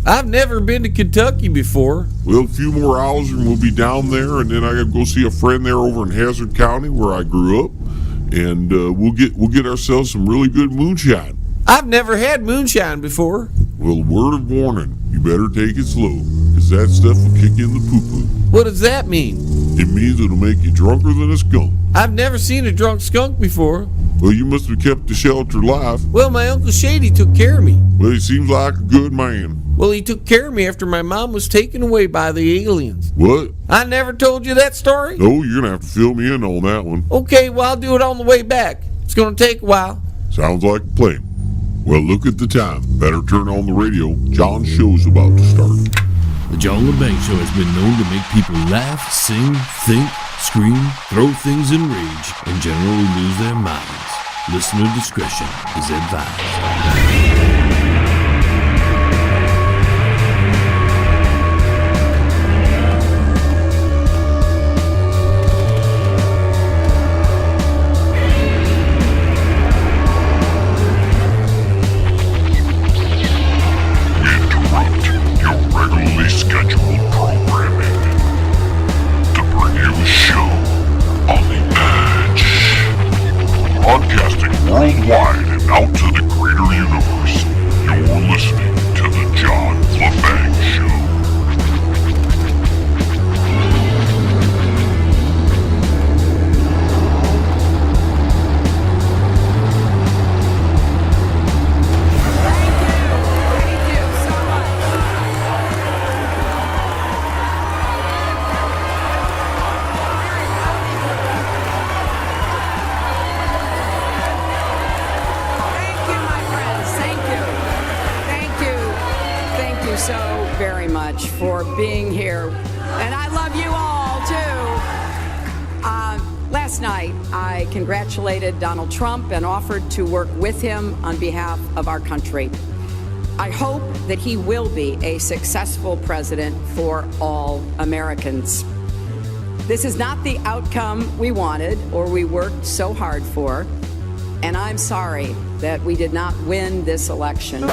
I've never been to Kentucky before. Well, a few more hours and we'll be down there, and then I gotta go see a friend there over in Hazard County where I grew up, and we'll get ourselves some really good moonshine. I've never had moonshine before. Well, word of warning, you better take it slow, because that stuff will kick in the poo-poo. What does that mean? It means it'll make you drunker than a skunk. I've never seen a drunk skunk before. Well, you must have kept the shelter alive. Well, my Uncle Shady took care of me. Well, he seems like a good man. Well, he took care of me after my mom was taken away by the aliens. What? I never told you that story? No, you're gonna have to fill me in on that one. Okay, well, I'll do it on the way back. It's gonna take a while. Sounds like a plan. Well, look at the time. Better turn on the radio. John's show's about to start. The John Lebang Show has been known to make people laugh, sing, think, scream, throw things in rage, and generally lose their minds. Listener discretion is advised. Worldwide and out to the greater universe, you're listening to the John Lebang Show. Thank you so much. So very much for being here, and I love you all too. Last night I congratulated Donald Trump and offered to work with him on behalf of our country. I hope that he will be a successful president for all Americans. This is not the outcome we wanted or we worked so hard for, and I'm sorry that we did not win this election.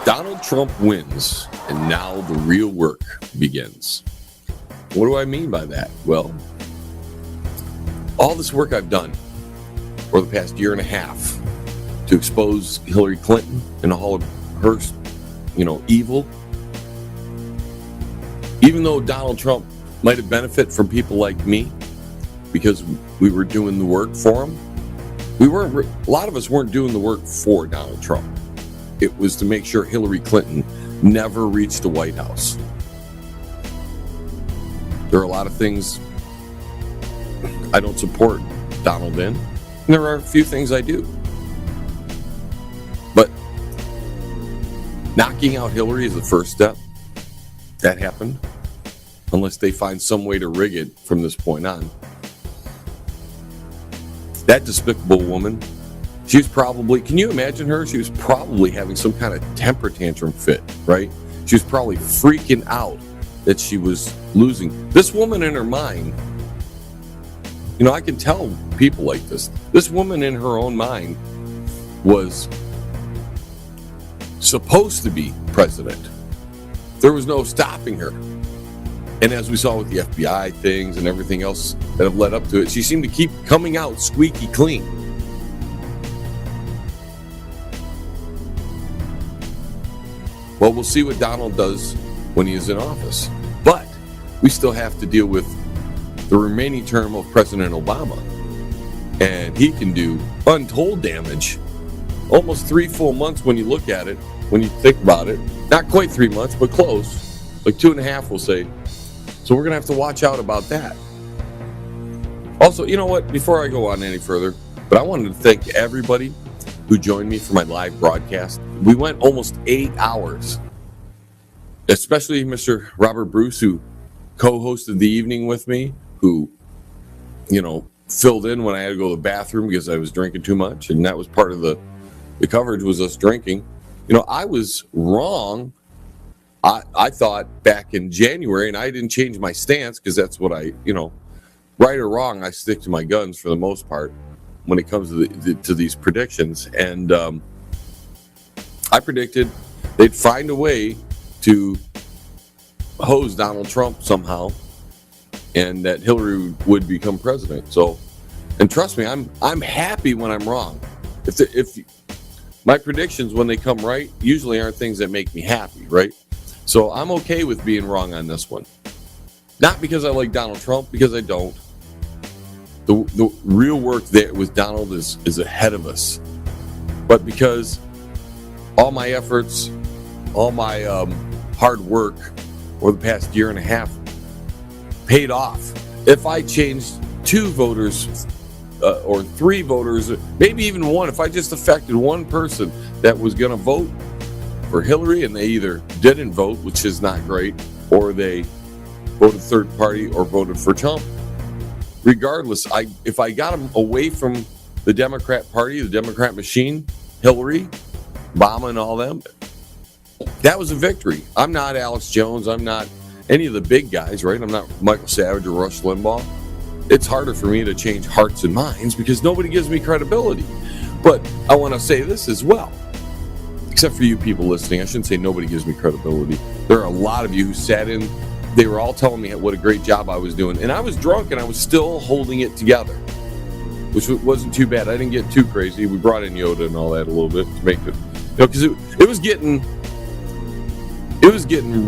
Donald Trump wins, and now the real work begins. What do I mean by that? Well, all this work I've done for the past year and a half to expose Hillary Clinton and all of her, evil, even though Donald Trump might have benefited from people like me because we were doing the work for him, a lot of us weren't doing the work for Donald Trump. It was to make sure Hillary Clinton never reached the White House. There are a lot of things I don't support Donald in, and there are a few things I do. But knocking out Hillary is the first step. That happened, unless they find some way to rig it from this point on. That despicable woman, she was probably, can you imagine her? She was probably having some kind of temper tantrum fit, right? She was probably freaking out that she was losing. This woman in her mind, I can tell people like this. This woman in her own mind was supposed to be president. There was no stopping her. And as we saw with the FBI things and everything else that have led up to it, she seemed to keep coming out squeaky clean. Well, we'll see what Donald does when he is in office. But we still have to deal with the remaining term of President Obama. And he can do untold damage. Almost 3 full months when you look at it, when you think about it. Not quite 3 months, but close. Like 2.5, we'll say. So we're going to have to watch out about that. Also, you know what? Before I go on any further, but I wanted to thank everybody who joined me for my live broadcast. We went almost 8 hours. especially Mr. Robert Bruce, who co-hosted the evening with me, who, filled in when I had to go to the bathroom because I was drinking too much, and that was part of the coverage was us drinking. I was wrong. I thought back in January, and I didn't change my stance because that's what right or wrong, I stick to my guns for the most part when it comes to these predictions. And I predicted they'd find a way to hose Donald Trump somehow, and that Hillary would become president. So, and trust me, I'm happy when I'm wrong. If my predictions, when they come right, usually aren't things that make me happy, right? So I'm okay with being wrong on this one. Not because I like Donald Trump, because I don't. The real work there with Donald is ahead of us. But because all my efforts, all my hard work over the past year and a half paid off. If I changed 2 voters or 3 voters, maybe even 1, if I just affected 1 person that was going to vote for Hillary and they either didn't vote, which is not great, or they voted third party or voted for Trump, regardless, if I got them away from the Democrat Party, the Democrat machine, Hillary, Obama, and all them, that was a victory. I'm not Alex Jones. I'm not any of the big guys, right? I'm not Michael Savage or Rush Limbaugh. It's harder for me to change hearts and minds because nobody gives me credibility. But I want to say this as well, except for you people listening. I shouldn't say nobody gives me credibility. There are a lot of you who sat in. They were all telling me what a great job I was doing. And I was drunk and I was still holding it together, which wasn't too bad. I didn't get too crazy. We brought in Yoda and all that a little bit to make it, because it was getting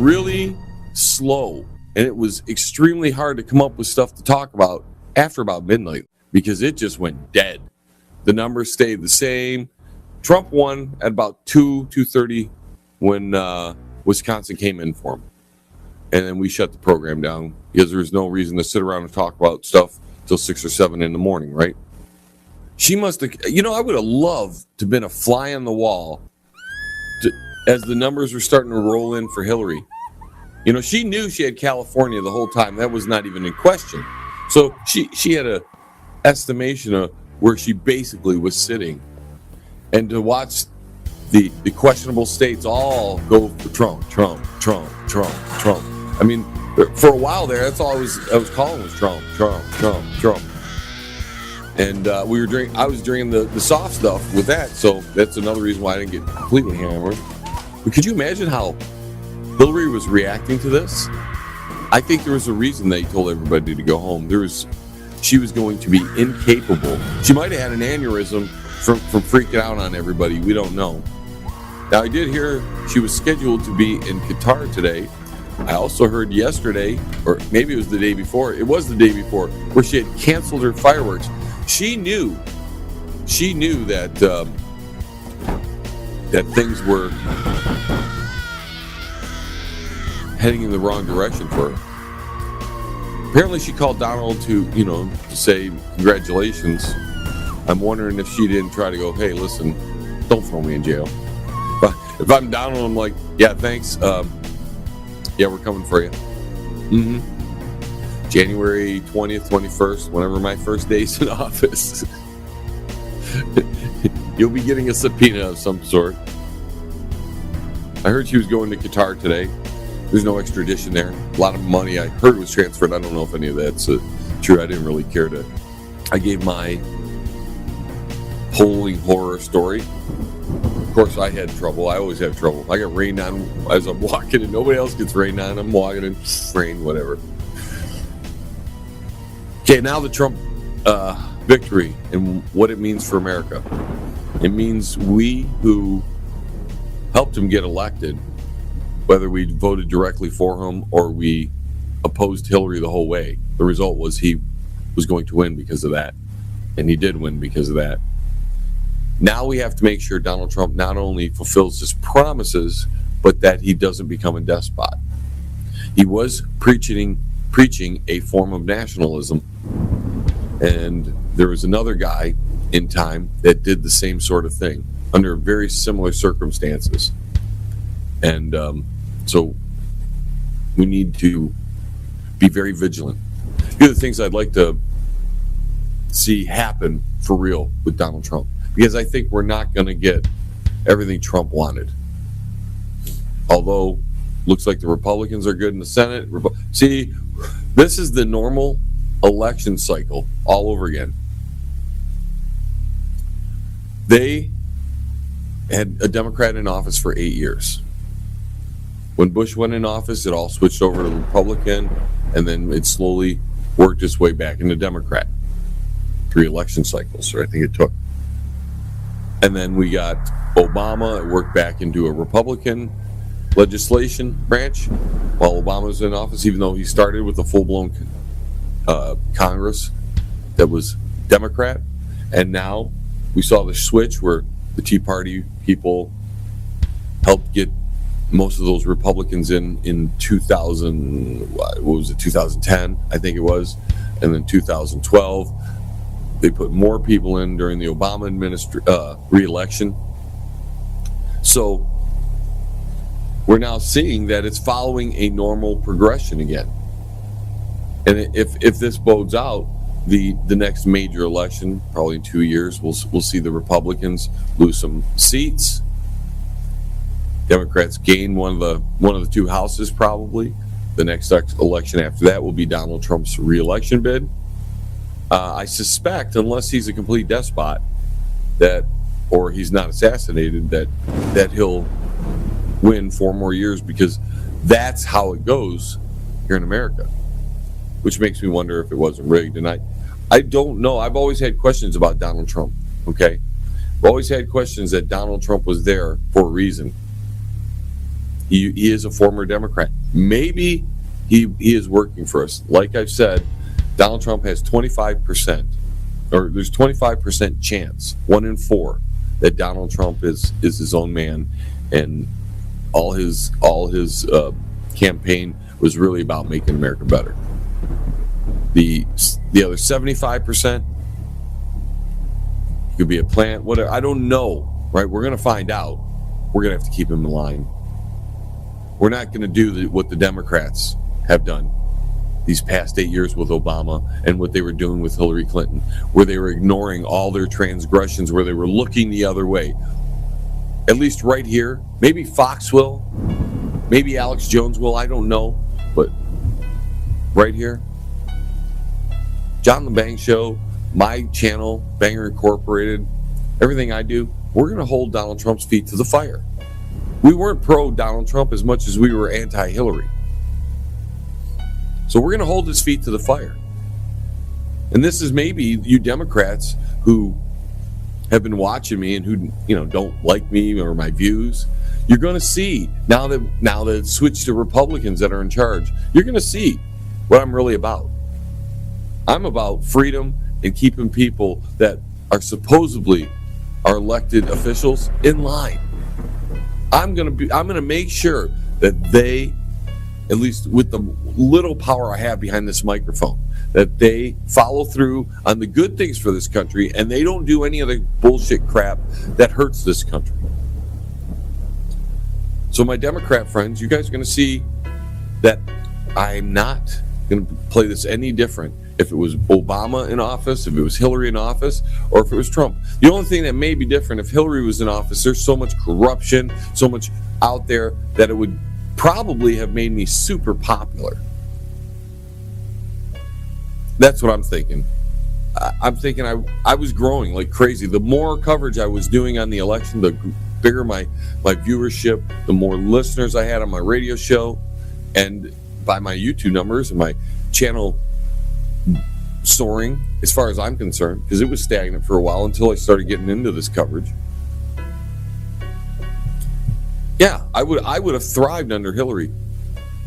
really slow, and it was extremely hard to come up with stuff to talk about after about midnight because it just went dead. The numbers stayed the same. Trump won at about 2:30 when Wisconsin came in for him, and then we shut the program down because there was no reason to sit around and talk about stuff till 6 or 7 in the morning, right? She must have, I would have loved to have been a fly on the wall as the numbers were starting to roll in for Hillary. She knew she had California the whole time. That was not even in question. So she had a estimation of where she basically was sitting. And to watch the questionable states all go for Trump. I mean, for a while there, that's all I was calling was Trump. And I was drinking the soft stuff with that. So that's another reason why I didn't get completely hammered. But could you imagine how Hillary was reacting to this? I think there was a reason they told everybody to go home. She was going to be incapable. She might have had an aneurysm from freaking out on everybody. We don't know. Now, I did hear she was scheduled to be in Qatar today. I also heard yesterday, or maybe it was the day before. It was the day before, where she had canceled her fireworks. She knew that that things were heading in the wrong direction for her. Apparently she called Donald to say congratulations. I'm wondering if she didn't try to go, hey, listen, don't throw me in jail. But if I'm Donald, I'm like, yeah, thanks. Yeah, we're coming for you. January 20th, 21st, whenever my first day's in office. You'll be getting a subpoena of some sort. I heard she was going to Qatar today. There's no extradition there. A lot of money I heard was transferred. I don't know if any of that's true. I didn't really care to. I gave my holy horror story. Of course, I had trouble. I always have trouble. I got rained on as I'm walking, and nobody else gets rained on. I'm walking in rain, whatever. Okay, now the Trump victory and what it means for America. It means we who helped him get elected, whether we voted directly for him or we opposed Hillary the whole way, the result was he was going to win because of that. And he did win because of that. Now we have to make sure Donald Trump not only fulfills his promises, but that he doesn't become a despot. He was preaching a form of nationalism. And there was another guy in time that did the same sort of thing under very similar circumstances. And so we need to be very vigilant. The other things I'd like to see happen for real with Donald Trump, because I think we're not going to get everything Trump wanted. Although, looks like the Republicans are good in the Senate. See, this is the normal election cycle all over again. They had a Democrat in office for 8 years. When Bush went in office, it all switched over to Republican, and then it slowly worked its way back into Democrat. 3 election cycles, I think it took. And then we got Obama. It worked back into a Republican legislation branch while Obama was in office, even though he started with a full-blown Congress that was Democrat. And now we saw the switch where the Tea Party people helped get most of those Republicans in 2010, I think it was, and then 2012. They put more people in during the Obama re-election. So we're now seeing that it's following a normal progression again. And if this bodes out, the next major election, probably in 2 years, we'll see the Republicans lose some seats. Democrats gain one of the 2 houses probably. The next election after that will be Donald Trump's re-election bid. I suspect, unless he's a complete despot, or he's not assassinated, that he'll win 4 more years, because that's how it goes here in America. Which makes me wonder if it wasn't rigged. And I don't know. I've always had questions about Donald Trump. Okay, I've always had questions that Donald Trump was there for a reason. He is a former Democrat. Maybe he is working for us. Like I've said, Donald Trump has 25%, or there's 25% chance, 1 in 4, that Donald Trump is his own man, and all his campaign was really about making America better. The other 75% could be a plant, whatever. I don't know, right? We're going to find out. We're going to have to keep him in line. We're not going to do what the Democrats have done these past 8 years with Obama, and what they were doing with Hillary Clinton, where they were ignoring all their transgressions, where they were looking the other way. At least right here, maybe Fox will, maybe Alex Jones will, I don't know, but right here, John Lebang Show, my channel, Banger Incorporated, everything I do, we're going to hold Donald Trump's feet to the fire. We weren't pro-Donald Trump as much as we were anti-Hillary. So we're going to hold his feet to the fire. And this is maybe you Democrats who have been watching me and who don't like me or my views. You're going to see, now that it's switched to Republicans that are in charge, you're going to see what I'm really about. I'm about freedom and keeping people that are supposedly our elected officials in line. I'm going to make sure that they, at least with the little power I have behind this microphone, that they follow through on the good things for this country, and they don't do any of the bullshit crap that hurts this country. So my Democrat friends, you guys are going to see that I'm not going to play this any different if it was Obama in office, if it was Hillary in office, or if it was Trump. The only thing that may be different, if Hillary was in office, there's so much corruption, so much out there, that it would probably have made me super popular. That's what I'm thinking. I'm thinking I was growing like crazy. The more coverage I was doing on the election, the bigger my viewership, the more listeners I had on my radio show, and by my YouTube numbers and my channel soaring, as far as I'm concerned, because it was stagnant for a while until I started getting into this coverage. Yeah, I would have thrived under Hillary.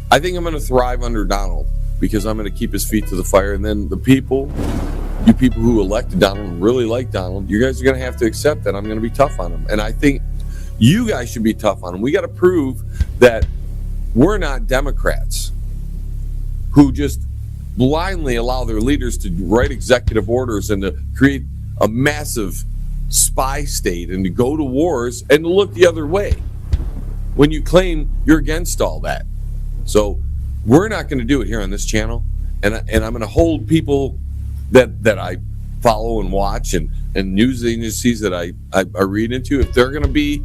I think I'm going to thrive under Donald, because I'm going to keep his feet to the fire. And then you people who elected Donald and really like Donald, you guys are going to have to accept that I'm going to be tough on him. And I think you guys should be tough on him. We got to prove that we're not Democrats who just blindly allow their leaders to write executive orders and to create a massive spy state and to go to wars and to look the other way when you claim you're against all that. So we're not going to do it here on this channel. And I'm going to hold people that I follow and watch and news agencies that I read into, if they're going to be,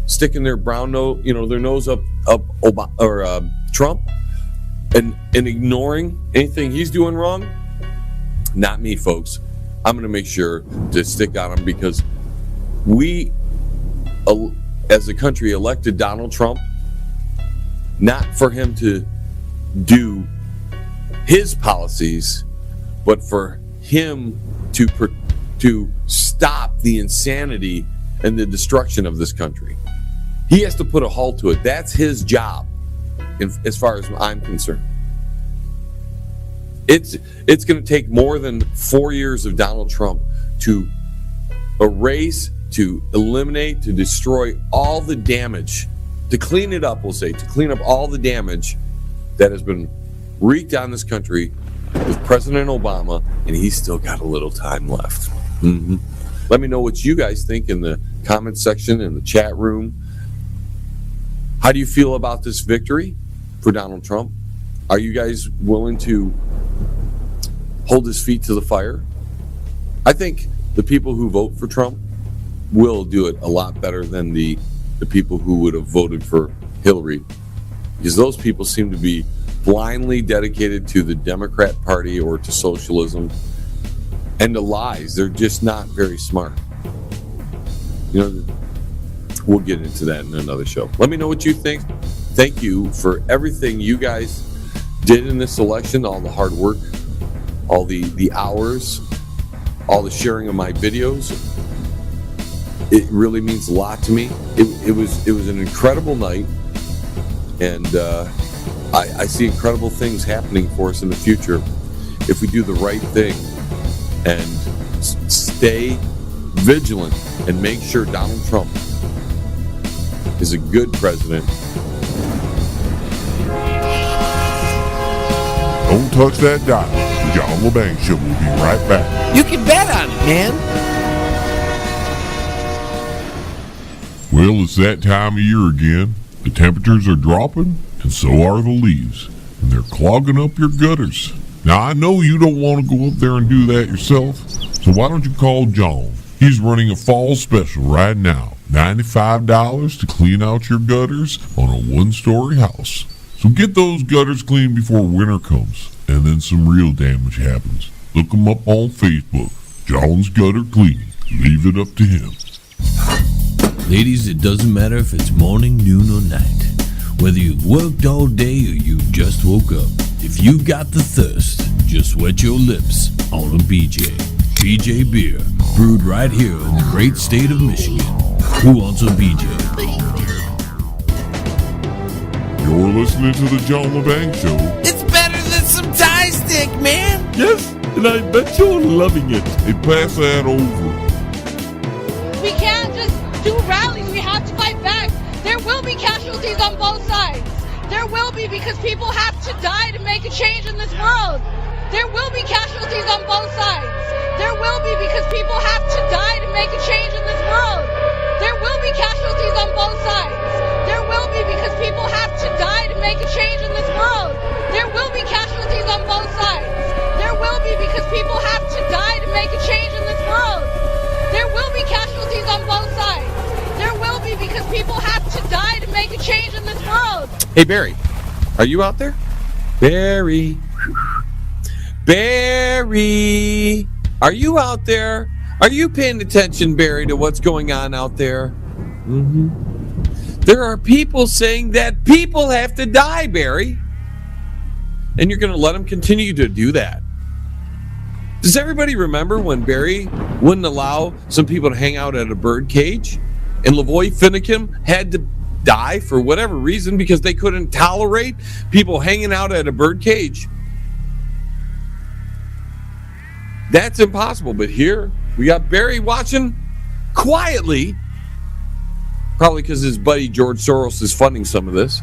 sticking their brown nose, their nose up Obama, or Trump, and ignoring anything he's doing wrong. Not me, folks. I'm going to make sure to stick on him, because we, as a country, elected Donald Trump not for him to do his policies, but for him to stop the insanity and the destruction of this country. He has to put a halt to it. That's his job, as far as I'm concerned. It's going to take more than 4 years of Donald Trump to erase, to eliminate, to destroy all the damage, to clean it up, we'll say, to clean up all the damage that has been wreaked on this country with President Obama, and he's still got a little time left. Let me know what you guys think in the comment section, in the chat room. How do you feel about this victory for Donald Trump? Are you guys willing to hold his feet to the fire? I think the people who vote for Trump will do it a lot better than the people who would have voted for Hillary, because those people seem to be blindly dedicated to the Democrat Party or to socialism and to lies. They're just not very smart. We'll get into that in another show. Let me know what you think. Thank you for everything you guys did in this election, all the hard work, all the hours, all the sharing of my videos. It really means a lot to me. It was an incredible night, and I see incredible things happening for us in the future if we do the right thing and stay vigilant and make sure Donald Trump is a good president. Don't touch that dial. The John Lebang Show will be right back. You can bet on it, man. Well, it's that time of year again. The temperatures are dropping, and so are the leaves, and they're clogging up your gutters. Now, I know you don't want to go up there and do that yourself, so why don't you call John? He's running a fall special right now. $95 to clean out your gutters on a one-story house. So get those gutters clean before winter comes, and then some real damage happens. Look him up on Facebook. John's Gutter Cleaning. Leave it up to him. Ladies, it doesn't matter if it's morning, noon, or night. Whether you've worked all day or you just woke up. If you got the thirst, just wet your lips on a BJ. BJ Beer, brewed right here in the great state of Michigan. Who wants a BJ? You're listening to the John Lebang Show. It's better than some Thai stick, man. Yes, and I bet you're loving it. Hey, pass that over. We can't just do rallies. We have to fight back. There will be casualties on both sides. There will be, because people have to die to make a change in this world. There will be casualties on both sides. There will be, because people have to die to make a change in this world. There will be casualties on both sides. There will be, because people have to die to make a change in this world. There will be casualties on both sides. There will be, because people have to die to make a change in this world. There will be casualties on both sides. There will be, because people have to die to make a change in this world. Hey, Barry, are you out there? Barry, are you out there? Are you paying attention, Barry, to what's going on out there? There are people saying that people have to die, Barry. And you're going to let them continue to do that. Does everybody remember when Barry wouldn't allow some people to hang out at a bird cage? And Lavoy Finicum had to die for whatever reason because they couldn't tolerate people hanging out at a bird cage. That's impossible. But here we got Barry watching quietly, probably because his buddy George Soros is funding some of this.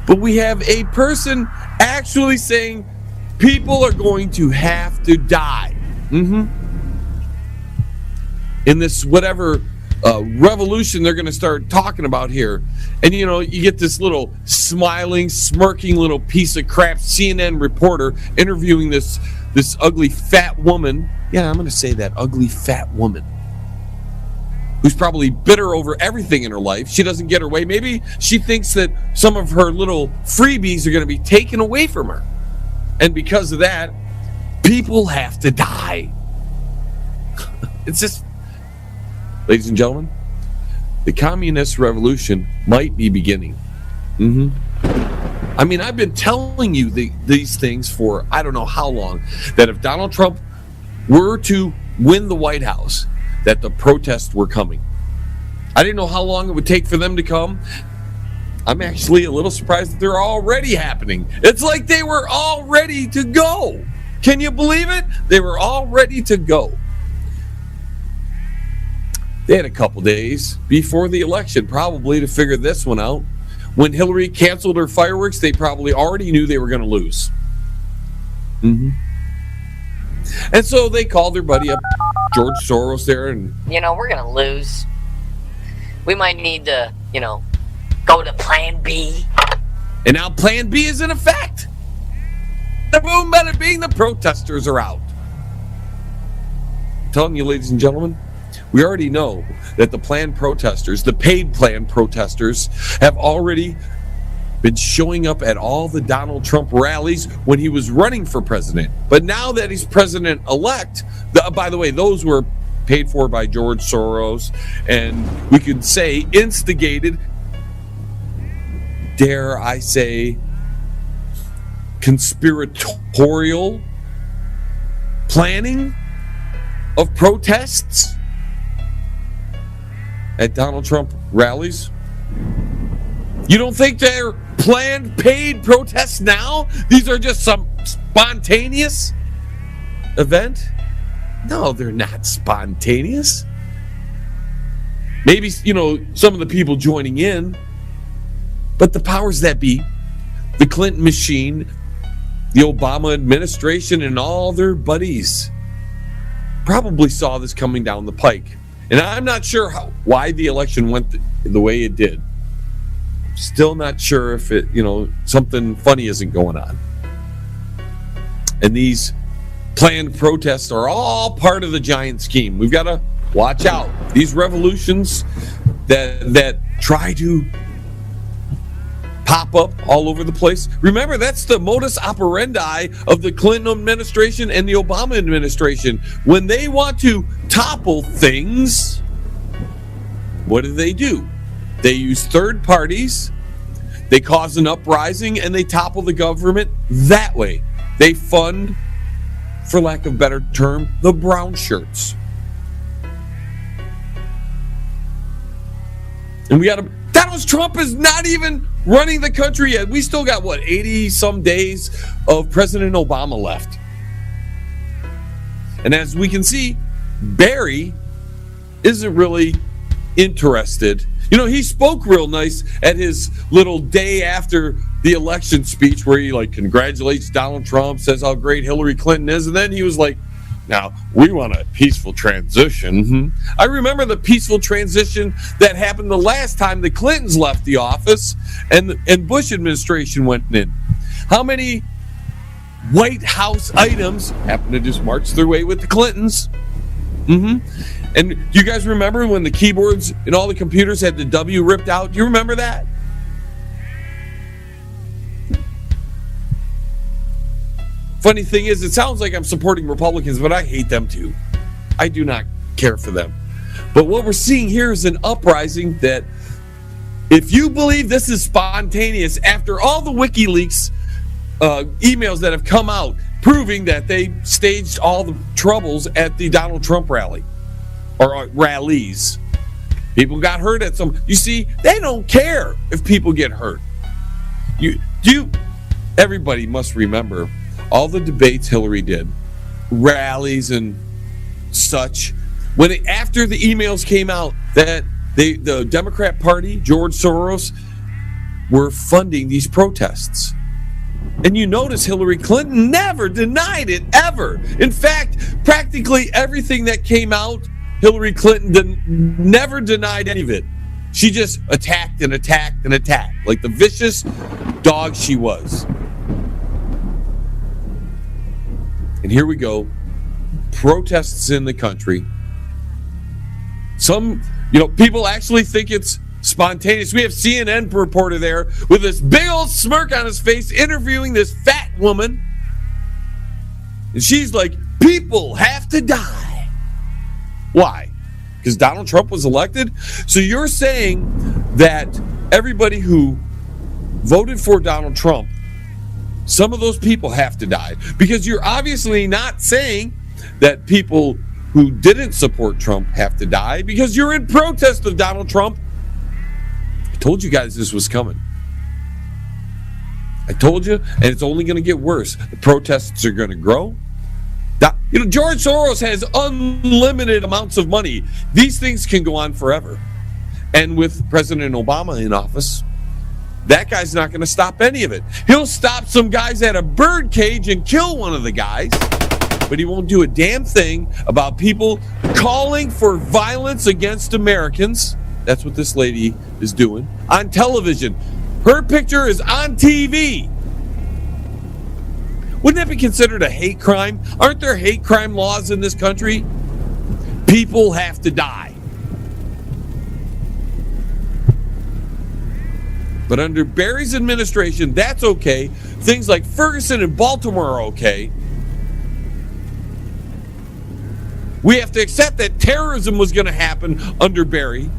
But we have a person actually saying people are going to have to die. In this whatever revolution they're going to start talking about here. And, you know, you get this little smiling, smirking little piece of crap CNN reporter interviewing this ugly fat woman. Yeah, I'm going to say that, ugly fat woman, who's probably bitter over everything in her life. She doesn't get her way. Maybe she thinks that some of her little freebies are going to be taken away from her. And because of that, people have to die. It's just, ladies and gentlemen, the communist revolution might be beginning. I mean, I've been telling you these things for I don't know how long, that if Donald Trump were to win the White House, that the protests were coming. I didn't know how long it would take for them to come. I'm actually a little surprised that they're already happening. It's like they were all ready to go. Can you believe it? They were all ready to go. They had a couple days before the election probably to figure this one out. When Hillary canceled her fireworks, they probably already knew they were going to lose. And so they called their buddy up, George Soros, there, and you know, we're gonna lose. We might need to, you know, go to plan B. And now plan B is in effect. The boom, bada bing, the protesters are out. I'm telling you, ladies and gentlemen, we already know that the planned protesters, the paid planned protesters, have already been showing up at all the Donald Trump rallies when he was running for president. But now that he's president-elect, by the way, those were paid for by George Soros, and we could say instigated, dare I say, conspiratorial planning of protests at Donald Trump rallies. You don't think they're planned, paid protests now? These are just some spontaneous event? No, they're not spontaneous. Maybe, you know, some of the people joining in, but the powers that be, the Clinton machine, the Obama administration, and all their buddies probably saw this coming down the pike. And I'm not sure why the election went the way it did. Still not sure if it, you know, something funny isn't going on. And these planned protests are all part of the giant scheme. We've got to watch out. These revolutions that try to pop up all over the place. Remember, that's the modus operandi of the Clinton administration and the Obama administration. When they want to topple things, what do? They use third parties, they cause an uprising, and they topple the government that way. They fund, for lack of a better term, the brown shirts. And we got to... Donald Trump is not even running the country yet. We still got, 80 some days of President Obama left. And as we can see, Barry isn't really interested. You know, he spoke real nice at his little day after the election speech where he congratulates Donald Trump, says how great Hillary Clinton is, and then he was like, now, we want a peaceful transition. I remember the peaceful transition that happened the last time the Clintons left the office and Bush administration went in. How many White House items happened to just march their way with the Clintons? And do you guys remember when the keyboards and all the computers had the W ripped out? Do you remember that? Funny thing is, it sounds like I'm supporting Republicans, but I hate them too. I do not care for them. But what we're seeing here is an uprising that, if you believe this is spontaneous, after all the WikiLeaks emails that have come out proving that they staged all the troubles at the Donald Trump rally or rallies, people got hurt at some. You see, they don't care if people get hurt. Everybody must remember all the debates Hillary did, rallies and such. After the emails came out that the Democrat Party, George Soros, were funding these protests. And you notice Hillary Clinton never denied it, ever. In fact, practically everything that came out Hillary Clinton never denied any of it. She just attacked and attacked and attacked like the vicious dog she was. And here we go. Protests in the country. Some, people actually think it's spontaneous. We have CNN reporter there with this big old smirk on his face interviewing this fat woman. And she's like, people have to die. Why? Because Donald Trump was elected? So you're saying that everybody who voted for Donald Trump, some of those people have to die. Because you're obviously not saying that people who didn't support Trump have to die, because you're in protest of Donald Trump. I told you guys this was coming. I told you, and it's only going to get worse. The protests are going to grow. George Soros has unlimited amounts of money. These things can go on forever. And with President Obama in office, that guy's not going to stop any of it. He'll stop some guys at a bird cage and kill one of the guys, but he won't do a damn thing about people calling for violence against Americans. That's what this lady is doing on television. Her picture is on TV. Wouldn't that be considered a hate crime? Aren't there hate crime laws in this country? People have to die. But under Barry's administration, that's okay. Things like Ferguson and Baltimore are okay. We have to accept that terrorism was going to happen under Barry.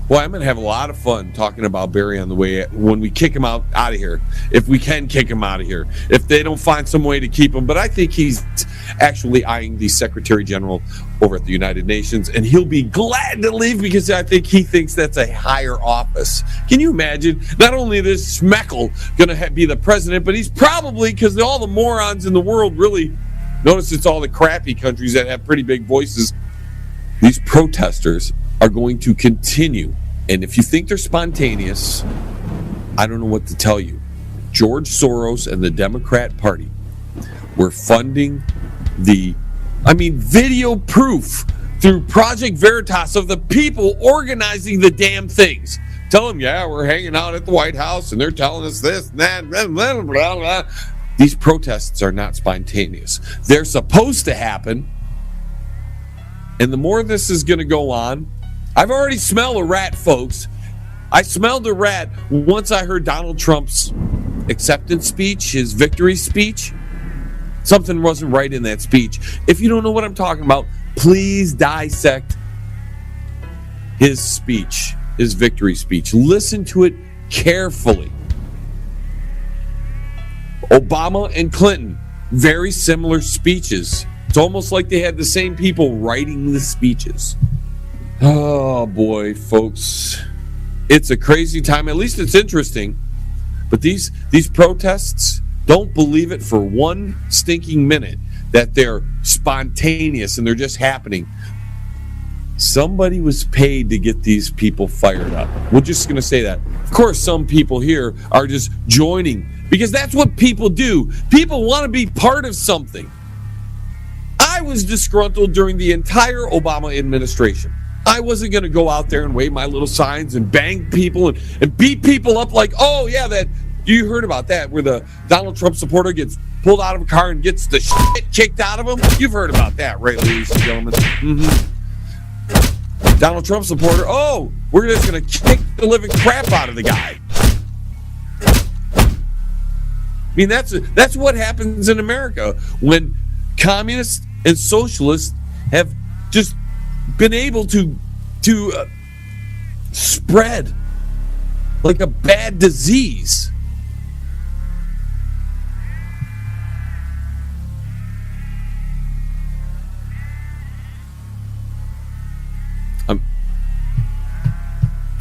Well, I'm going to have a lot of fun talking about Barry on the way when we kick him out of here. If we can kick him out of here. If they don't find some way to keep him. But I think he's actually eyeing the Secretary General over at the United Nations. And he'll be glad to leave because I think he thinks that's a higher office. Can you imagine? Not only is this Schmeckle going to be the president, but he's probably, because all the morons in the world really, notice it's all the crappy countries that have pretty big voices. These protesters are going to continue. And if you think they're spontaneous, I don't know what to tell you. George Soros and the Democrat Party were funding video proof through Project Veritas of the people organizing the damn things. Tell them, yeah, we're hanging out at the White House and they're telling us this and that, blah, blah, blah, blah. These protests are not spontaneous. They're supposed to happen. And the more this is going to go on, I've already smelled a rat, folks. I smelled a rat once I heard Donald Trump's acceptance speech, his victory speech. Something wasn't right in that speech. If you don't know what I'm talking about, please dissect his speech, his victory speech. Listen to it carefully. Obama and Clinton, very similar speeches. It's almost like they had the same people writing the speeches. Oh boy, folks. It's a crazy time. At least it's interesting. But these protests, don't believe it for one stinking minute that they're spontaneous and they're just happening. Somebody was paid to get these people fired up. We're just going to say that. Of course, some people here are just joining because that's what people do. People want to be part of something. I was disgruntled during the entire Obama administration. I wasn't going to go out there and wave my little signs and bang people and beat people up like, oh, yeah, you heard about that, where the Donald Trump supporter gets pulled out of a car and gets the shit kicked out of him? You've heard about that, right, ladies and gentlemen? Mm-hmm. Donald Trump supporter, oh, we're just going to kick the living crap out of the guy. I mean, that's what happens in America when communists and socialists have just been able to spread like a bad disease.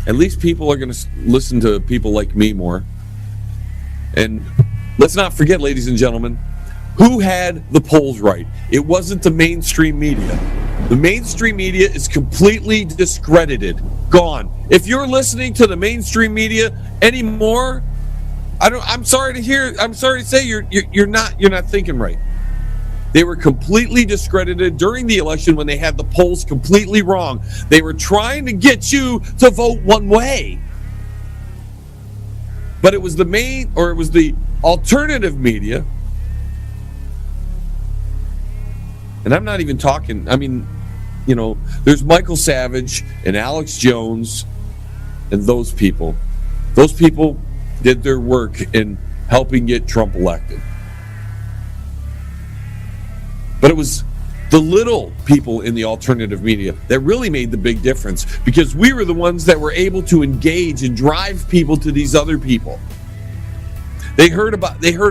At least people are going to listen to people like me more. And let's not forget, ladies and gentlemen, who had the polls right? It wasn't the mainstream media. The mainstream media is completely discredited. Gone. If you're listening to the mainstream media anymore, I'm sorry to say you're not thinking right. They were completely discredited during the election when they had the polls completely wrong. They were trying to get you to vote one way. But it was the alternative media. And I'm not even talking, there's Michael Savage and Alex Jones and those people. Those people did their work in helping get Trump elected. But it was the little people in the alternative media that really made the big difference, because we were the ones that were able to engage and drive people to these other people. They heard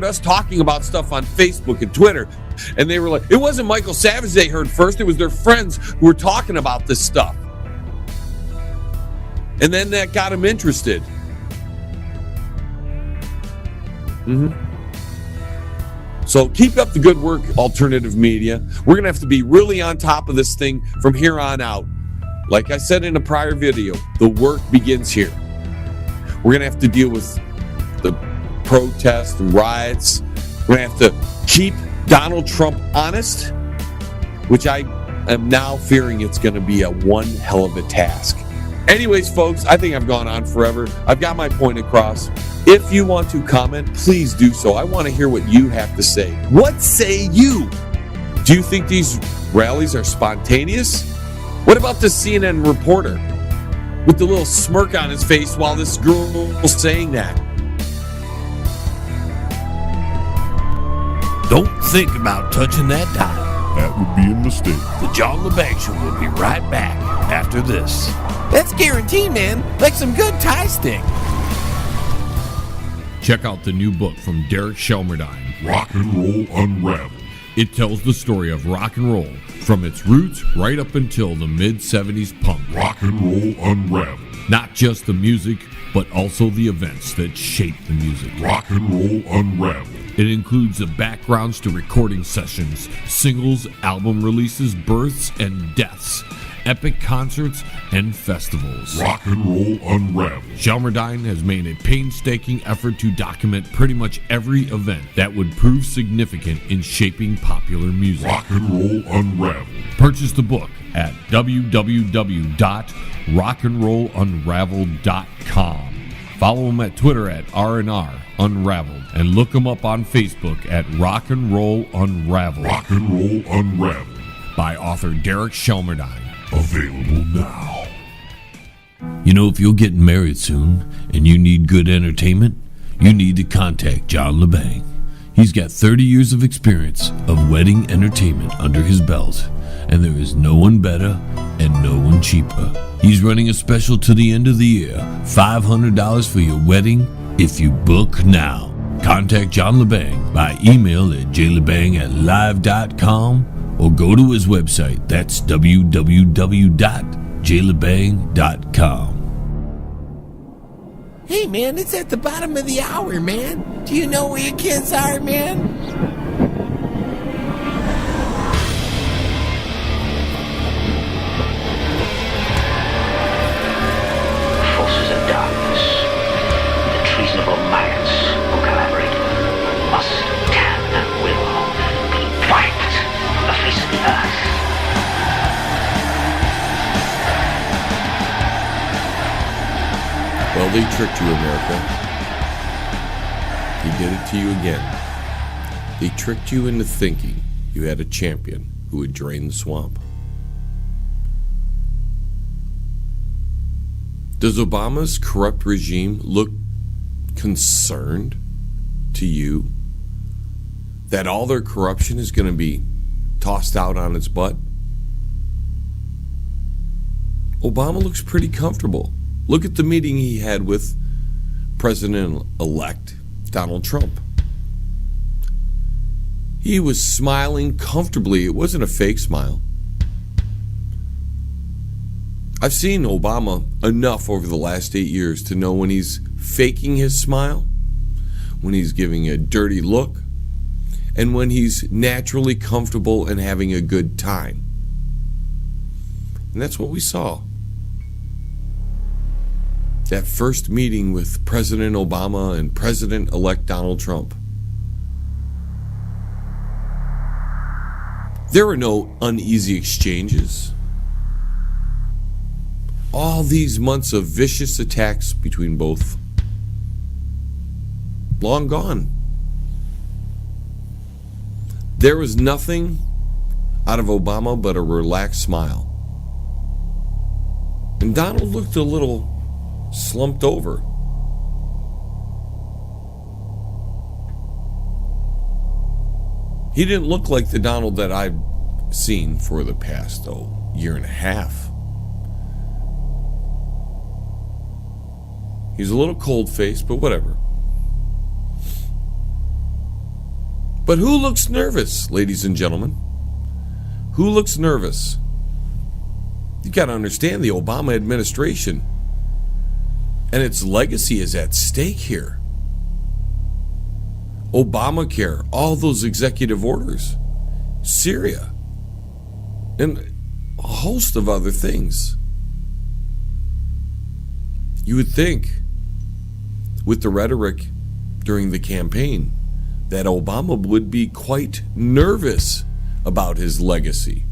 us talking about stuff on Facebook and Twitter, and they were like, it wasn't Michael Savage they heard first, it was their friends who were talking about this stuff. And then that got them interested. So keep up the good work, alternative media. We're going to have to be really on top of this thing from here on out. Like I said in a prior video, the work begins here. We're going to have to deal with the protests and riots. We're going to have to keep Donald Trump honest, which I am now fearing it's going to be a one hell of a task. Anyways, folks, I think I've gone on forever. I've got my point across. If you want to comment, please do so. I want to hear what you have to say. What say you? Do you think these rallies are spontaneous? What about the CNN reporter with the little smirk on his face while this girl was saying that? Don't think about touching that dial. That would be a mistake. The John Lebang Show will be right back after this. That's guaranteed, man. Like some good tie stick. Check out the new book from Derek Shelmerdine, Rock and Roll Unraveled. It tells the story of rock and roll from its roots right up until the mid-70s punk. Rock and Roll Unraveled. Not just the music, but also the events that shaped the music. Rock and Roll Unraveled. It includes the backgrounds to recording sessions, singles, album releases, births and deaths, epic concerts, and festivals. Rock and Roll Unraveled. Shelmerdine has made a painstaking effort to document pretty much every event that would prove significant in shaping popular music. Rock and Roll Unraveled. Purchase the book at www.rockandrollunraveled.com. Follow him at Twitter at R&R Unraveled, and look him up on Facebook at Rock and Roll Unraveled. Rock and Roll Unraveled. By author Derek Shelmerdine. Available now. You know, if you're getting married soon and you need good entertainment, you need to contact John Lebang. He's got 30 years of experience of wedding entertainment under his belt, and there is no one better and no one cheaper. He's running a special to the end of the year, $500 for your wedding if you book now. Contact John Lebang by email at jlebang@live.com or go to his website. That's www.jlebang.com. Hey, man, it's at the bottom of the hour, man. Do you know where your kids are, man? Forces of darkness, the treasonable minds who collaborate, must can and will be wiped from the face of the earth. Well, they tricked you, America. He did it to you again. They tricked you into thinking you had a champion who would drain the swamp. Does Obama's corrupt regime look concerned to you that all their corruption is going to be tossed out on its butt? Obama looks pretty comfortable. Look at the meeting he had with President-elect Donald Trump. He was smiling comfortably. It wasn't a fake smile. I've seen Obama enough over the last 8 years to know when he's faking his smile, when he's giving a dirty look, and when he's naturally comfortable and having a good time. And that's what we saw. that first meeting with President Obama and President-elect Donald Trump. There were no uneasy exchanges. All these months of vicious attacks between both, long gone. There was nothing out of Obama but a relaxed smile. And Donald looked a little slumped over. He didn't look like the Donald that I've seen for the past, year and a half. He's a little cold-faced, but whatever. But who looks nervous, ladies and gentlemen? Who looks nervous? You got to understand the Obama administration and its legacy is at stake here. Obamacare, all those executive orders, Syria, and a host of other things. You would think, with the rhetoric during the campaign, that Obama would be quite nervous about his legacy.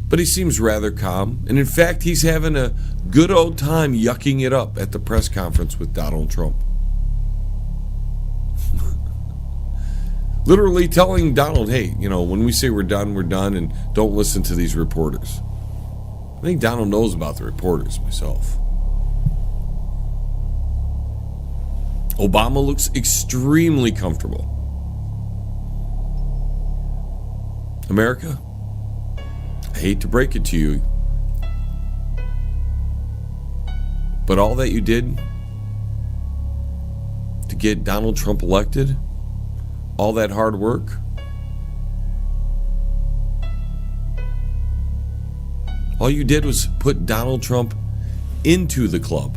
But he seems rather calm, and in fact, he's having a good old time yucking it up at the press conference with Donald Trump. Literally telling Donald, hey, when we say we're done, and don't listen to these reporters. I think Donald knows about the reporters myself. Obama looks extremely comfortable. America, I hate to break it to you, but all that you did to get Donald Trump elected, all that hard work, all you did was put Donald Trump into the club.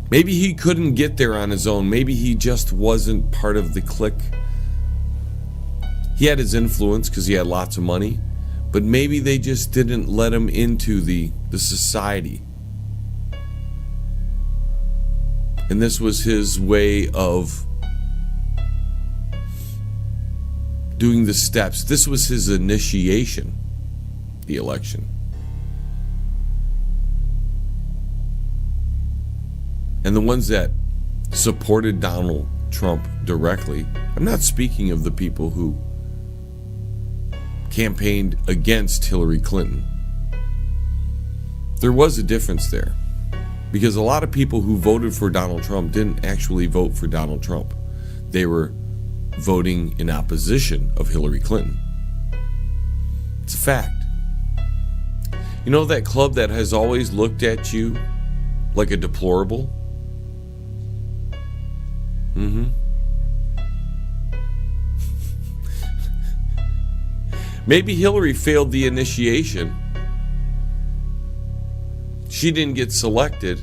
Maybe he couldn't get there on his own. Maybe he just wasn't part of the clique. He had his influence because he had lots of money, but maybe they just didn't let him into the society. And this was his way of doing the steps. This was his initiation, the election. And the ones that supported Donald Trump directly, I'm not speaking of the people who campaigned against Hillary Clinton. There was a difference there, because a lot of people who voted for Donald Trump didn't actually vote for Donald Trump. They were voting in opposition of Hillary Clinton. It's a fact. You know that club that has always looked at you like a deplorable? Maybe Hillary failed the initiation. She didn't get selected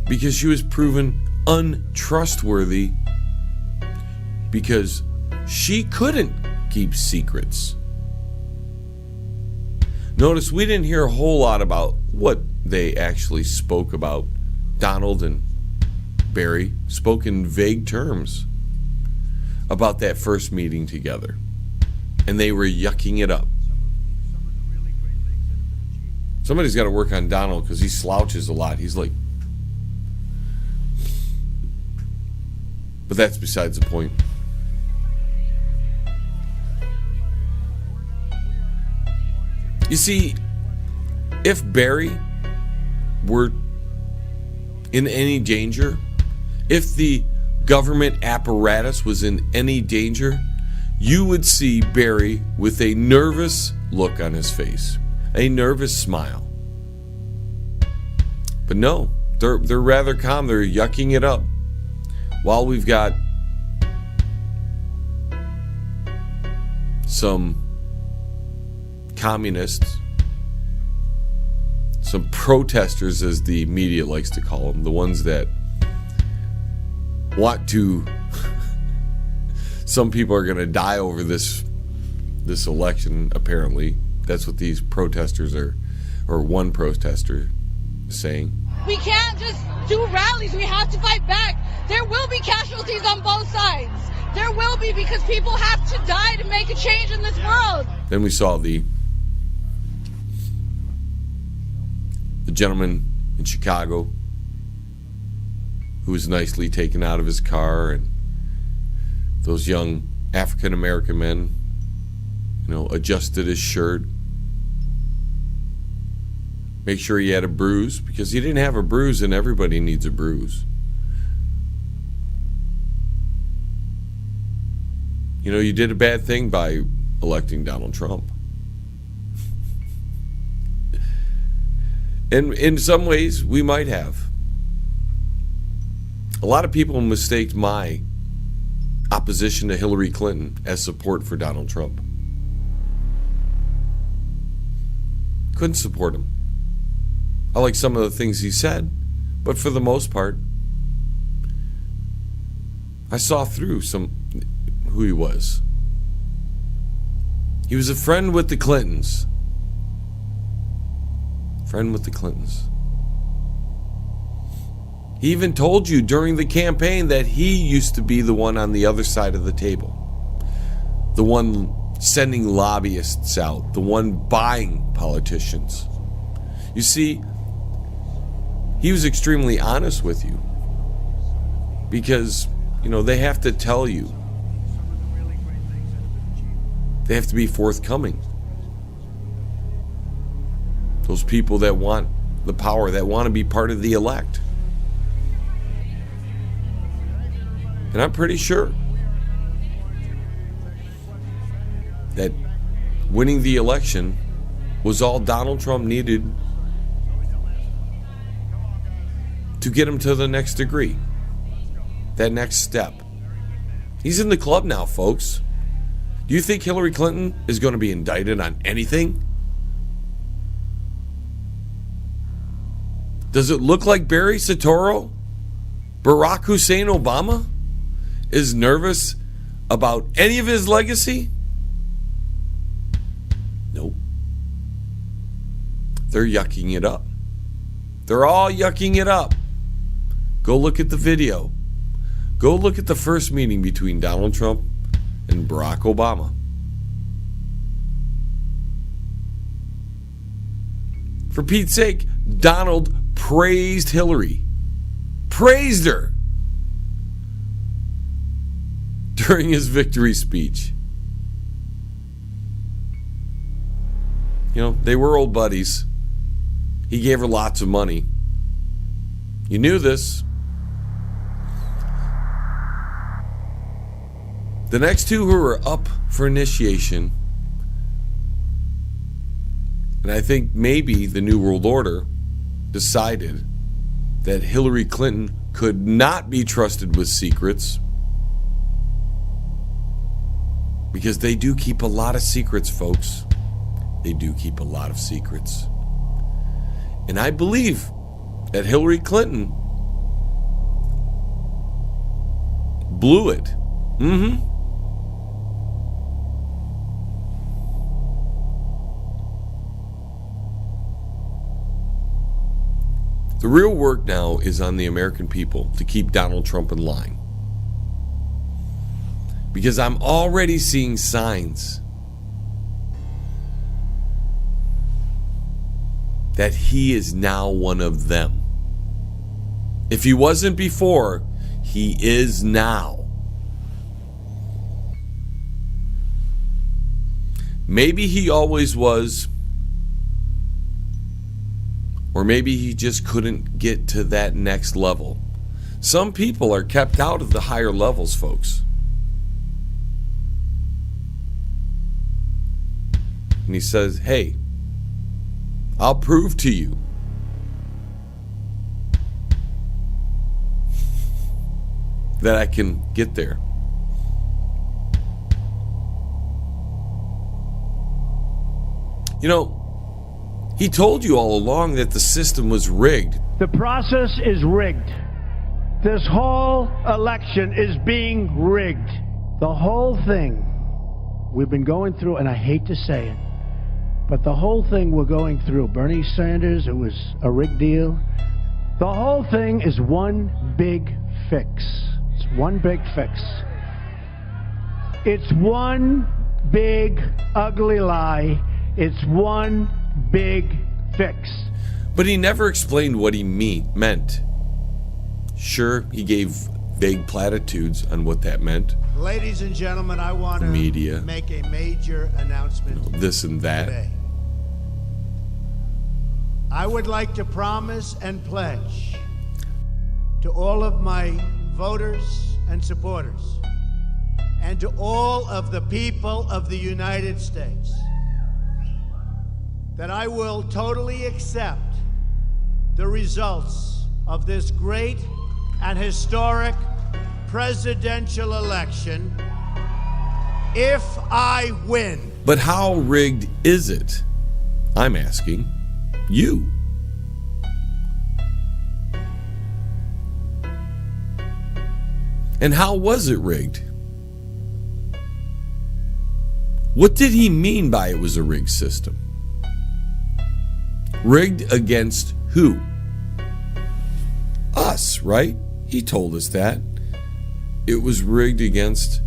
because she was proven untrustworthy because she couldn't keep secrets. Notice we didn't hear a whole lot about what they actually spoke about. Donald and Barry spoke in vague terms about that first meeting together. And they were yucking it up. Somebody's got to work on Donald because he slouches a lot. He's like... But that's besides the point. You see, if Barry were in any danger, if the government apparatus was in any danger, you would see Barry with a nervous look on his face, a nervous smile. But no, they're rather calm. They're yucking it up. While we've got some communists, some protesters, as the media likes to call them, the ones that want to... Some people are going to die over this this election, apparently. That's what these protesters are, or one protester is saying. We can't just do rallies. We have to fight back. There will be casualties on both sides. There will be, because people have to die to make a change in this world. Then we saw the gentleman in Chicago who was nicely taken out of his car, and those young African American men, adjusted his shirt, make sure he had a bruise, because he didn't have a bruise, and everybody needs a bruise. You did a bad thing by electing Donald Trump. And in some ways, we might have. A lot of people mistaked my opposition to Hillary Clinton as support for Donald Trump. Couldn't support him. I like some of the things he said, but for the most part, I saw through who he was. He was a friend with the Clintons. Friend with the Clintons. He even told you during the campaign that he used to be the one on the other side of the table. The one sending lobbyists out. The one buying politicians. You see, he was extremely honest with you. Because, they have to tell you. They have to be forthcoming. Those people that want the power, that want to be part of the elect. And I'm pretty sure that winning the election was all Donald Trump needed to get him to the next degree. That next step. He's in the club now, folks. Do you think Hillary Clinton is going to be indicted on anything? Does it look like Barry Soetoro, Barack Hussein Obama, is nervous about any of his legacy? Nope. They're yucking it up. They're all yucking it up. Go look at the video. Go look at the first meeting between Donald Trump and Barack Obama. For Pete's sake, Donald praised Hillary. Praised her. During his victory speech. They were old buddies. He gave her lots of money. You knew this. The next two who were up for initiation, and I think maybe the New World Order decided that Hillary Clinton could not be trusted with secrets, because they do keep a lot of secrets, folks. They do keep a lot of secrets. And I believe that Hillary Clinton blew it. The real work now is on the American people to keep Donald Trump in line. Because I'm already seeing signs that he is now one of them. If he wasn't before, he is now. Maybe he always was. Or maybe he just couldn't get to that next level. Some people are kept out of the higher levels, folks. And he says, hey, I'll prove to you that I can get there. He told you all along that the system was rigged. The process is rigged. This whole election is being rigged. The whole thing. we've been going through, and I hate to say it, but the whole thing we're going through, Bernie Sanders, it was a rigged deal. The whole thing is one big fix. It's one big fix. It's one big ugly lie. It's one big fix. But he never explained what he meant. Sure, he gave vague platitudes on what that meant. Ladies and gentlemen, I want to make a major announcement. This and that. Today. I would like to promise and pledge to all of my voters and supporters, and to all of the people of the United States, that I will totally accept the results of this great and historic presidential election if I win. But how rigged is it? I'm asking you. And how was it rigged? What did he mean by it was a rigged system? Rigged against who? Us, right? He told us that. It was rigged against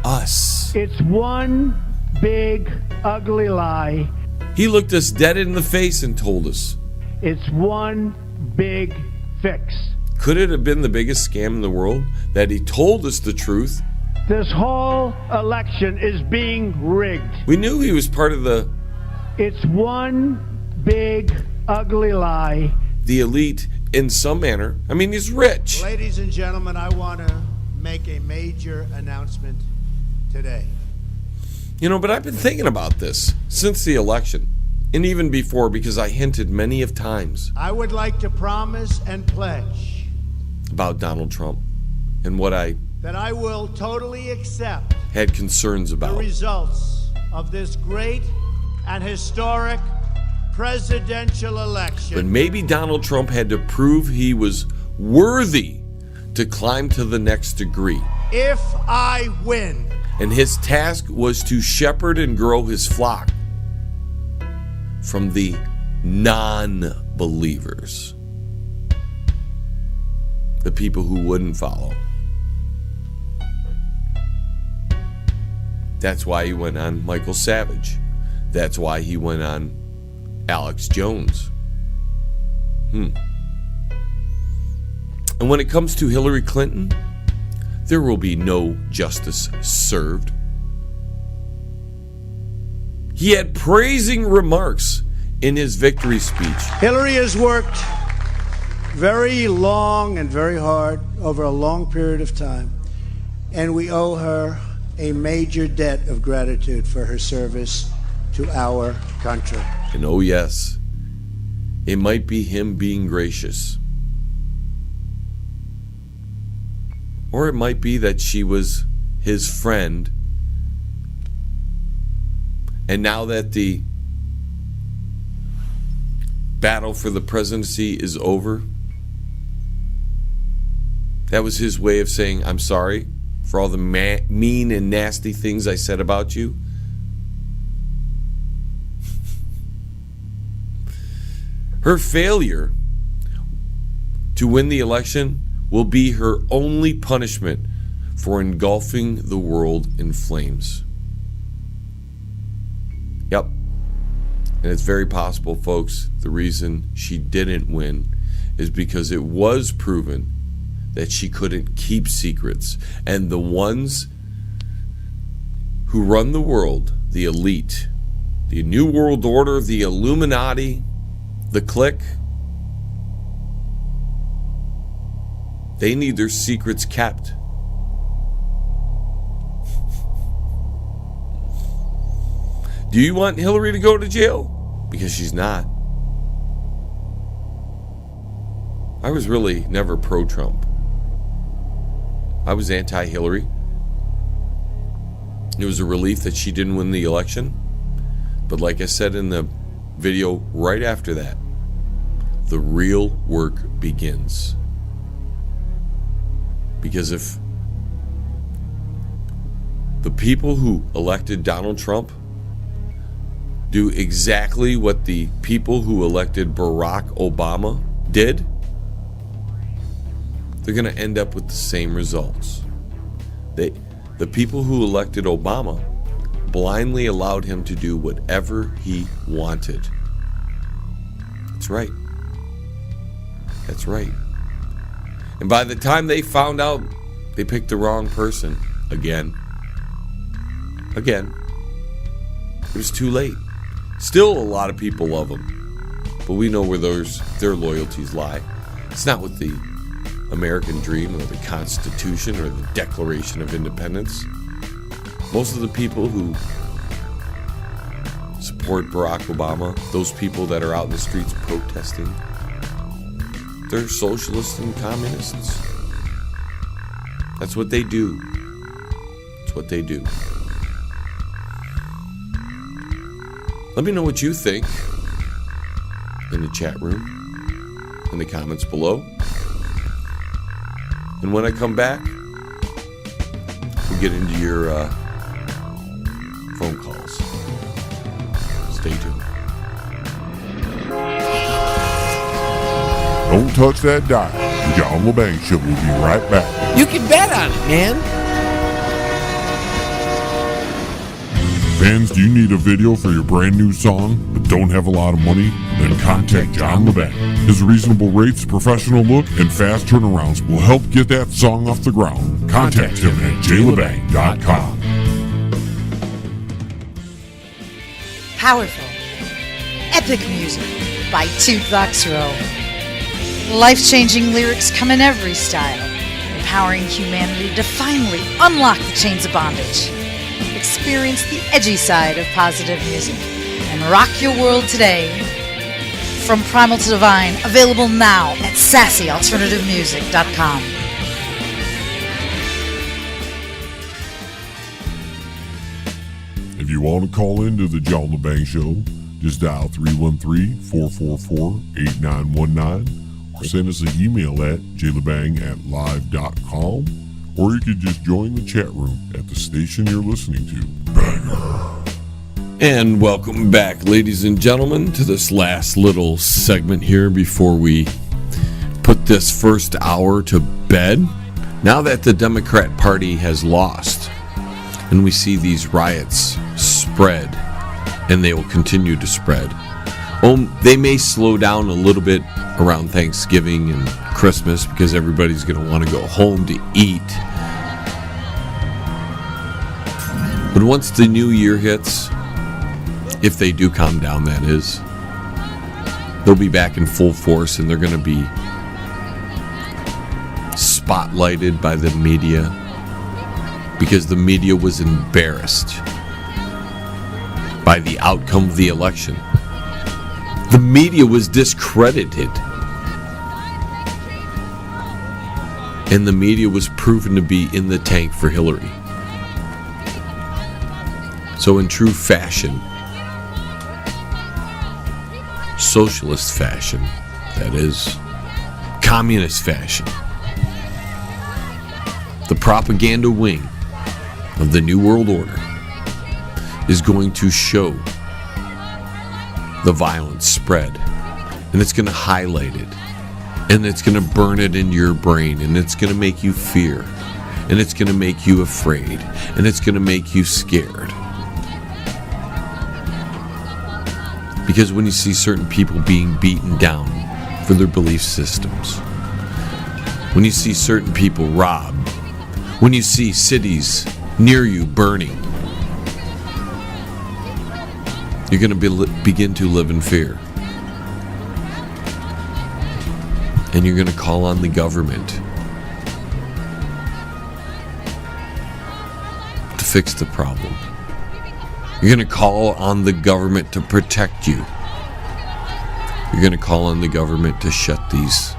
us. It's one big ugly lie. He looked us dead in the face and told us. It's one big fix. Could it have been the biggest scam in the world that he told us the truth? This whole election is being rigged. We knew he was part of the... It's one big ugly lie. The elite in some manner. I mean, he's rich. Ladies and gentlemen, I want to make a major announcement today. You know, but I've been thinking about this since the election, and even before, because I hinted many of times. I would like to promise and pledge about Donald Trump and what that I will totally accept had concerns about the results of this great and historic presidential election. But maybe Donald Trump had to prove he was worthy to climb to the next degree. If I win. And his task was to shepherd and grow his flock from the non-believers. The people who wouldn't follow. That's why he went on Michael Savage. That's why he went on Alex Jones. And when it comes to Hillary Clinton, there will be no justice served. He had praising remarks in his victory speech. Hillary has worked very long and very hard over a long period of time, and we owe her a major debt of gratitude for her service to our country. And oh yes, it might be him being gracious. Or it might be that she was his friend. And now that the battle for the presidency is over, that was his way of saying, I'm sorry for all the mean and nasty things I said about you. Her failure to win the election will be her only punishment for engulfing the world in flames. Yep. And it's very possible, folks, the reason she didn't win is because it was proven that she couldn't keep secrets. And the ones who run the world, the elite, the New World Order, the Illuminati, the clique, they need their secrets kept. Do you want Hillary to go to jail? Because she's not. I was really never pro-Trump. I was anti-Hillary. It was a relief that she didn't win the election. But like I said in the video right after that, the real work begins. Because if the people who elected Donald Trump do exactly what the people who elected Barack Obama did, they're going to end up with the same results. The people who elected Obama blindly allowed him to do whatever he wanted. That's right. That's right. And by the time they found out they picked the wrong person, again, it was too late. Still, a lot of people love him, but we know where their loyalties lie. It's not with the American dream or the Constitution or the Declaration of Independence. Most of the people who support Barack Obama, those people that are out in the streets protesting, they're socialists and communists. That's what they do. That's what they do. Let me know what you think in the chat room, in the comments below. And when I come back, we'll get into your phone calls. Stay tuned. Don't touch that dial. The John Lebang Show will be right back. You can bet on it, man. Fans, do you need a video for your brand new song but don't have a lot of money? Then contact John Lebang. His reasonable rates, professional look, and fast turnarounds will help get that song off the ground. Contact him at jlebang.com. Powerful, epic music by Toothbox Row. Life-changing lyrics come in every style, empowering humanity to finally unlock the chains of bondage. Experience the edgy side of positive music and rock your world today. From Primal to Divine, available now at sassyalternativemusic.com. If you want to call into the John Lebang Show, just dial 313-444-8919 or send us an email at jlebang@live.com, or you could just join the chat room at the station you're listening to. Banger. And welcome back, ladies and gentlemen, to this last little segment here before we put this first hour to bed. Now that the Democrat Party has lost and we see these riots spread, and they will continue to spread. They may slow down a little bit around Thanksgiving and Christmas because everybody's going to want to go home to eat. But once the new year hits, if they do calm down, that is, they'll be back in full force, and they're going to be spotlighted by the media because the media was embarrassed by the outcome of the election. The media was discredited, and the media was proven to be in the tank for Hillary. So in true fashion, socialist fashion, that is, communist fashion, the propaganda wing of the New World Order is going to show the violence spread, and it's going to highlight it, and it's going to burn it into your brain, and it's going to make you fear, and it's going to make you afraid, and it's going to make you scared. Because when you see certain people being beaten down for their belief systems, when you see certain people robbed, when you see cities near you burning, you're going to begin to live in fear. And you're going to call on the government to fix the problem. You're going to call on the government to protect you. You're going to call on the government to shut these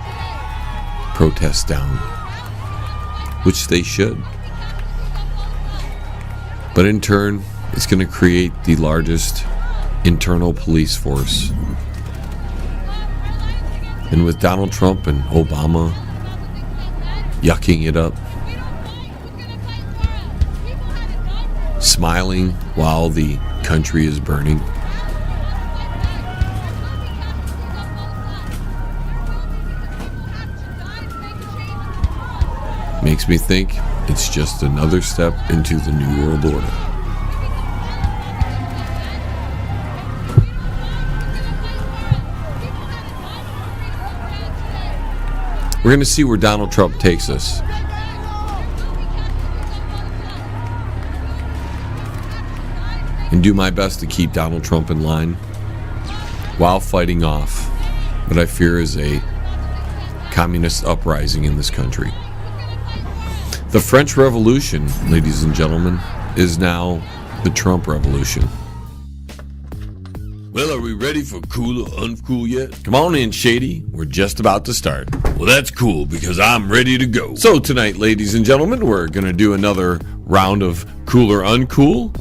protests down, which they should. But in turn, it's going to create the largest internal police force. And with Donald Trump and Obama yucking it up, smiling while the country is burning? Makes me think it's just another step into the New World Order. We're going to see where Donald Trump takes us. And do my best to keep Donald Trump in line while fighting off what I fear is a communist uprising in this country. The French Revolution, ladies and gentlemen, is now the Trump Revolution. Well, are we ready for cool or uncool yet? Come on in, Shady. We're just about to start. Well, that's cool because I'm ready to go. So tonight, ladies and gentlemen, we're going to do another round of cool or uncool.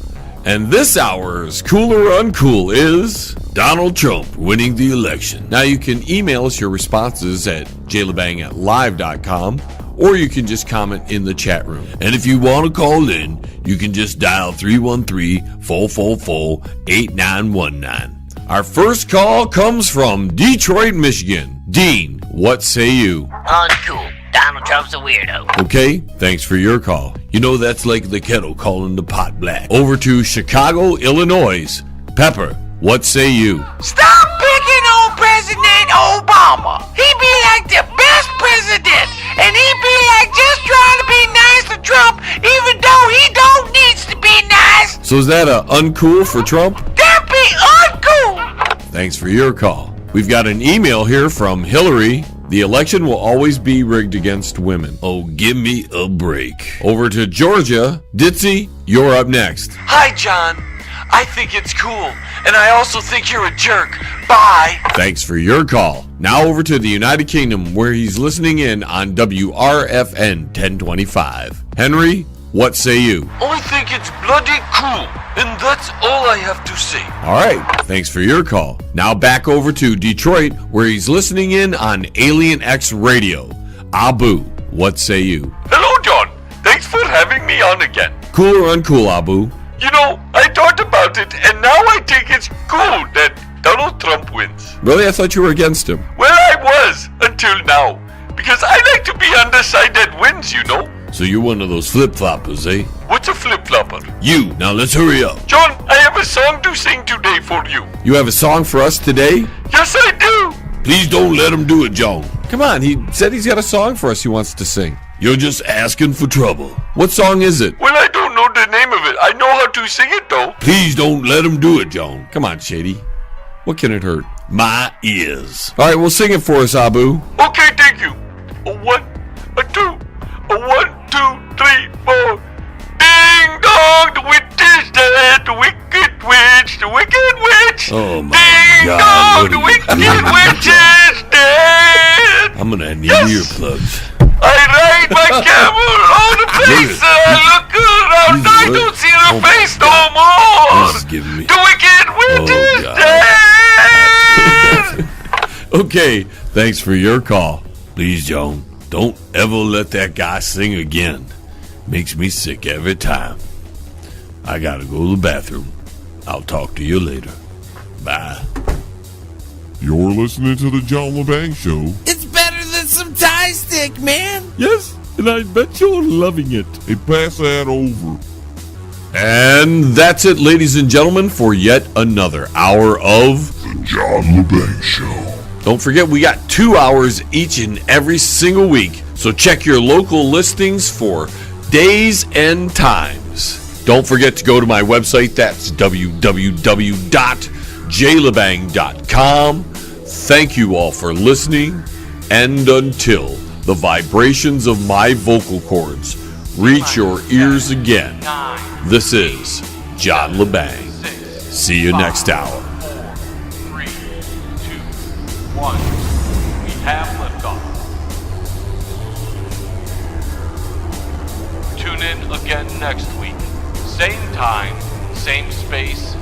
And this hour's cool or uncool is Donald Trump winning the election. Now you can email us your responses at jaylebang@live.com, or you can just comment in the chat room. And if you want to call in, you can just dial 313-444-8919. Our first call comes from Detroit, Michigan. Dean, what say you? Uncool. Donald Trump's a weirdo. Okay, thanks for your call. You know, that's like the kettle calling the pot black. Over to Chicago, Illinois. Pepper, what say you? Stop picking on President Obama. He be like the best president, and he be like just trying to be nice to Trump, even though he don't needs to be nice. So is that a uncool for Trump? That be uncool. Thanks for your call. We've got an email here from Hillary. The election will always be rigged against women. Oh, give me a break. Over to Georgia. Ditzy, you're up next. Hi, John. I think it's cool, and I also think you're a jerk. Bye. Thanks for your call. Now over to the United Kingdom, where he's listening in on WRFN 1025. Henry, what say you? I think it's bloody cool, and that's all I have to say. All right, thanks for your call. Now back over to Detroit, where he's listening in on Alien X Radio. Abu, what say you? Hello, John. Thanks for having me on again. Cool or uncool, Abu? You know, I thought about it, and now I think it's cool that Donald Trump wins. Really? I thought you were against him. Well, I was, until now. Because I like to be on the side that wins, you know. So you're one of those flip-floppers, eh? What's a flip-flopper? You. Now let's hurry up. John, I have a song to sing today for you. You have a song for us today? Yes, I do. Please don't let him do it, John. Come on, he said he's got a song for us he wants to sing. You're just asking for trouble. What song is it? Well, I don't know the name of it. I know how to sing it, though. Please don't let him do it, John. Come on, Shady. What can it hurt? My ears. All right, well, sing it for us, Abu. Okay, thank you. A 1, a 2, a 1, 2, 3, 4. Ding dong, the witch is dead. The wicked witch, the wicked witch. Oh my Ding God! dong, the wicked witch is dead. I'm gonna need earplugs. I ride my camel on the place. I look around, I don't see her face no more. This is giving me. The wicked witch is dead. Okay, thanks for your call. Please, John, don't ever let that guy sing again. Makes me sick every time. I gotta go to the bathroom. I'll talk to you later. Bye. You're listening to the John LeBang Show. It's better than some Thai stick, man. Yes, and I bet you're loving it. Hey, pass that over. And that's it, ladies and gentlemen, for yet another hour of The John LeBang Show. Don't forget, we got 2 hours each and every single week. So check your local listings for days and times. Don't forget to go to my website. That's www.jaylebang.com. Thank you all for listening. And until the vibrations of my vocal cords reach your ears again, this is John LeBang. See you next hour. 3, 2, 1. We have liftoff. Tune in again next week. Same time, same space,